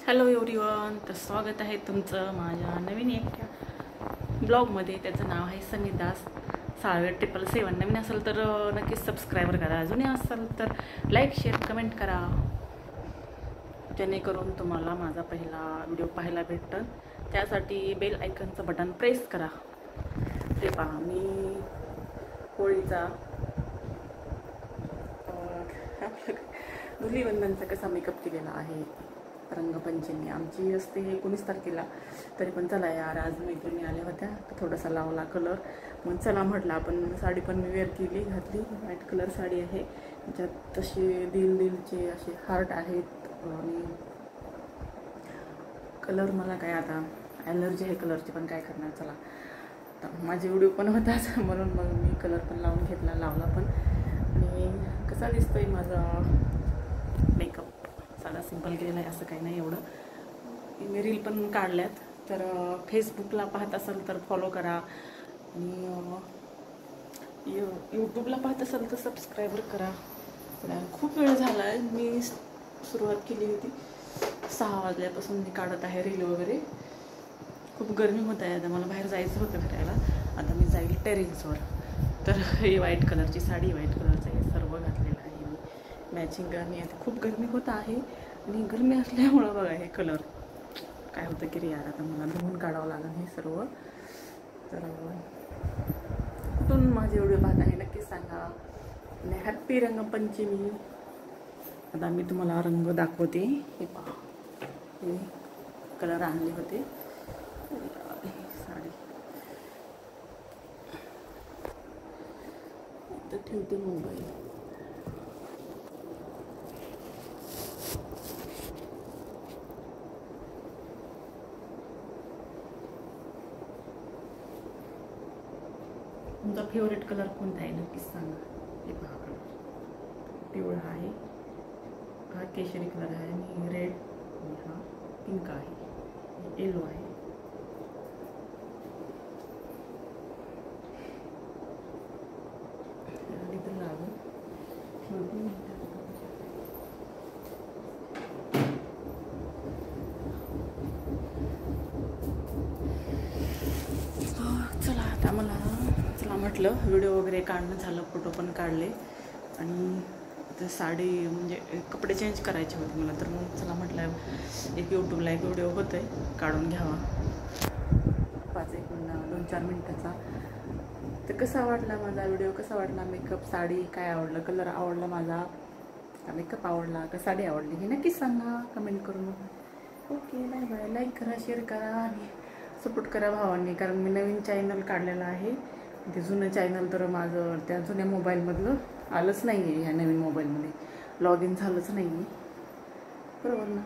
Hello everyone, तर स्वागत आहे तुमचं माझ्या नवीन एका ब्लॉगमध्ये. त्याचं नाव आहे सनी दास साळवे 777. नवीन असेल तर नक्कीच सबस्क्राईबर करा, जुने असाल तर लाईक शेअर कमेंट करा, जेणेकरून तुम्हाला माझा पहिला व्हिडिओ पाहायला भेटतं. त्यासाठी बेल आयकनचं बटन प्रेस करा. ते पहा, मी होळीचा धुलीवंदनचा कसा मेकअप केलेला आहे. रंगपंचमी आमची असते 19 तारखेला, तरी पण चला यार, आज मैत्रिणी आल्या होत्या तर थोडासा लावला कलर. मग चला म्हटलं, आपण साडी पण मी वेअर केली, घातली. व्हाईट कलर साडी आहे, त्याच्यात तसे दिलचे असे हार्ट आहेत. आणि कलर मला काय आता ॲलर्जी आहे कलरची, पण काय करणार. चला, तर माझे व्हिडिओ पण होताच म्हणून मग मी कलर पण लावून घेतला, लावला पण. आणि कसा दिसतोय माझा मेकअप, साधा सिंपल केलेला आहे, असं काही नाही एवढं. मी रील पण काढल्यात, तर फेसबुकला पाहत असाल तर फॉलो करा, आणि यूट्यूबला पाहत असाल तर सबस्क्राईबर करा. खूप वेळ झाला आहे, मी सुरुवात केली होती 6 वाजल्यापासून मी काढत आहे रील वगैरे. खूप गरमी होत आहे, आता मला बाहेर जायचं होतं फिरायला. आता मी जाईल टेरेसवर. तर ही व्हाईट कलरची साडी, व्हाईट कलरचं हे सर्व घातलेलं आहे मी मॅचिंग. आणि आता खूप गरमी होत आहे, आणि गरमी असल्यामुळं बघा हे कलर काय होतं की रे यार, आता मला धुवून काढावं लागेल हे सर्व. तर कुठून माझे व्हिडिओ पाहत आहे नक्कीच सांगा. आणि हॅप्पी रंगपंचमी. आता मी तुम्हाला रंग दाखवते. हे पहा, हे कलर आणले होते. साडी तर ठेवते मोबाईल. तुमचा फेवरेट कलर कोणता आहे नक्कीच सांगा. हे पहा, कलर पिवळा आहे, हा केशरी कलर आहे, आणि रेड, आणि हा पिंक आहे, येलो आहे. चला, आता चला म्हटलं व्हिडिओ वगैरे काढणं झालं, फोटो पण काढले, आणि साडी म्हणजे कपडे चेंज करायचे होते मला. तर मग चला म्हटलं, एक यूट्यूबला एक व्हिडिओ होतोय, काढून घ्यावा 2-4 मिनिटाचा. तर कसा वाटला माझा व्हिडिओ, कसा वाटला मेकअप, साडी काय आवडलं, कलर आवडला माझा का मेकअप आवडला का साडी आवडली, हे नक्कीच सांगा कमेंट करून. Okay, bye bye. लाईक करा, शेअर करा, आणि सपोर्ट करा भावांनी. कारण मी नवीन चॅनल काढलेलं आहे. ते जुनं चॅनल तर माझं त्या जुन्या मोबाईलमधलं आलंच नाही आहे, ह्या नवीन मोबाईलमध्ये लॉग इन झालंच नाही आहे, बरोबर ना.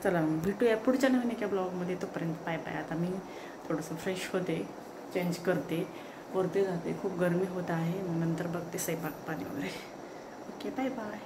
चला मग भेटूया पुढच्या नवीन एका ब्लॉगमध्ये. तोपर्यंत बाय बाय. आता मी थोडंसं फ्रेश होते, चेंज करते, वरती जाते, खूप गरमी होत आहे. मग नंतर बघते स्वयंपाक पाणी वगैरे. Okay, bye bye.